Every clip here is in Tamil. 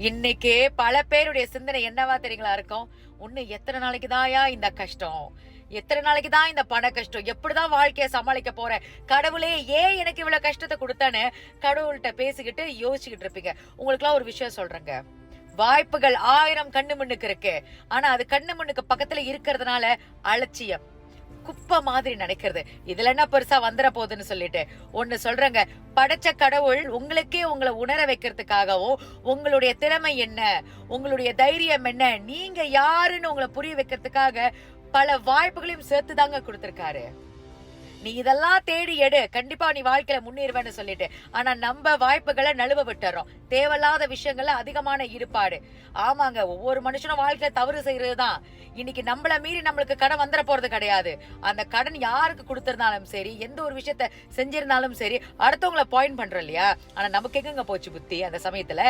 இன்னைக்கு பல பேருடைய சிந்தனை என்னவா தெரியுங்களா இருக்கும்? ஒண்ணு எத்தனை நாளைக்கு தாயா இந்த கஷ்டம்? எத்தனை நாளைக்கு தான் இந்த பண கஷ்டம்? எப்படிதான் வாழ்க்கைய சமாளிக்க போறேன்? கடவுளே ஏன் எனக்கு இவ்வளவு கஷ்டத்த குடுத்தான்னு கடவுள்கிட்ட பேசிக்கிட்டு யோசிச்சுக்கிட்டு இருப்பீங்க. உங்களுக்குலாம் ஒரு விஷயம் சொல்றேங்க. வாய்ப்புகள் 1000 கண்ணு முன்னுக்கு இருக்கு. ஆனா அது கண்ணு முன்னுக்கு பக்கத்துல இருக்கிறதுனால அலட்சியம். குப்பை மாதிரி நினைக்கிறது. இதுல என்ன பெருசா வந்துற போகுதுன்னு சொல்லிட்டு ஒண்ணு சொல்றேங்க. படைச்ச கடவுள் உங்களுக்கே உங்களை உணர வைக்கிறதுக்காகவும், உங்களுடைய திறமை என்ன, உங்களுடைய தைரியம் என்ன, நீங்க யாருன்னு உங்களை புரிய வைக்கிறதுக்காக பல வாய்ப்புகளையும் சேர்த்துதாங்க கொடுத்திருக்காரு. நீ இதெல்லாம் தேடி எடு, கண்டிப்பா நீ வாழ்க்கையில முன்னேறுவேன்னு சொல்லிட்டு. ஆனா நம்ம வாய்ப்புகளை நழுவ விட்டுறோம். தேவையில்லாத விஷயங்கள்ல அதிகமான ஈடுபாடு. ஆமாங்க, ஒவ்வொரு மனுஷனும் வாழ்க்கையில தவறு செய்யறதுதான். இன்னைக்கு நம்மள மீறி நம்மளுக்கு கடன் வந்துட போறது கிடையாது. அந்த கடன் யாருக்கு கொடுத்திருந்தாலும் சரி, எந்த ஒரு விஷயத்த செஞ்சிருந்தாலும் சரி, அடுத்தவங்கள பாயிண்ட் பண்றோம் இல்லையா? ஆனா நமக்கு எங்க போச்சு புத்தி அந்த சமயத்துல?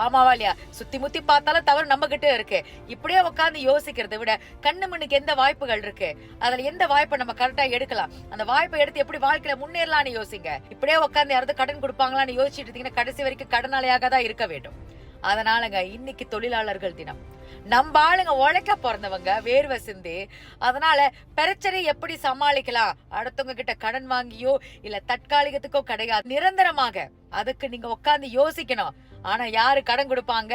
ஆமாவா இல்லையா? சுத்தி முத்தி பார்த்தாலும் தவறு நம்ம கிட்ட இருக்கு. இப்படியே உட்கார்ந்து யோசிக்கிறதை விட கண்ணு மண்ணுக்கு எந்த வாய்ப்புகள் இருக்கு, அதுல எந்த வாய்ப்பை நம்ம கரெக்டா எடுக்கலாம், அந்த வாய்ப்பை எடுத்து எப்படி வாழ்க்கையில முன்னேறலாம்னு யோசிங்க. இப்படியே உட்கார்ந்து யாராவது கடன் கொடுப்பாங்களான்னு யோசிச்சுட்டு இருந்தீங்கன்னா கடைசி வரைக்கும் கடனாளியாக தான் இருக்க வேண்டும். அதனாலங்க இன்னைக்கு தொழிலாளர்கள் தினம். நம்ம ஆளுங்க உழைக்க பிறந்தவங்க, வேர்வை சிந்தி. அதனால பிரச்சனை எப்படி சமாளிக்கலாம், அடுத்தவங்க கிட்ட கடன் வாங்கியோ இல்ல தற்காலிகத்துக்கோ கிடையாது, நிரந்தரமாக அதுக்கு நீங்க உட்கார்ந்து யோசிக்கணும். ஆனா யாரு கடன் கொடுப்பாங்க,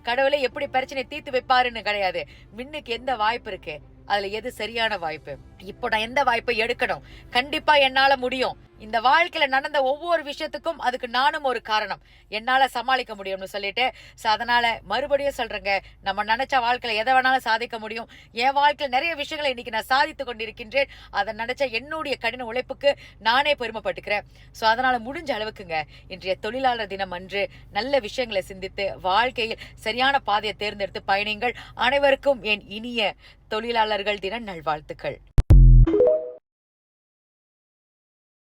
கடவுளே எப்படி பிரச்சனை தீர்த்து வைப்பாருன்னு கிடையாது. மின்னுக்கு எந்த வாய்ப்பு இருக்கு, அதுல எது சரியான வாய்ப்பு, இப்போ நான் எந்த வாய்ப்பை எடுக்கணும், கண்டிப்பா என்னால முடியும். இந்த வாழ்க்கையில நடந்த ஒவ்வொரு விஷயத்துக்கும் அதுக்கு நானும் ஒரு காரணம், என்னால சமாளிக்க முடியும்னு சொல்லிட்டு அதனால மறுபடியும் சொல்றேங்க, நம்ம நினைச்ச வாழ்க்கையில எதை வேணாலும் சாதிக்க முடியும். என் வாழ்க்கையில நிறைய விஷயங்களை இன்னைக்கு நான் சாதித்து கொண்டிருக்கின்றேன். அதை நினைச்ச என்னுடைய கடின உழைப்புக்கு நானே பெருமைப்பட்டுக்கிறேன். அதனால முடிஞ்ச அளவுக்குங்க இன்றைய தொழிலாளர் தினம் அன்று நல்ல விஷயங்களை சிந்தித்து வாழ்க்கையில் சரியான பாதையை தேர்ந்தெடுத்து பயணிங்கள். அனைவருக்கும் என் இனிய தொழிலாளர்கள் தின நல்வாழ்த்துக்கள்.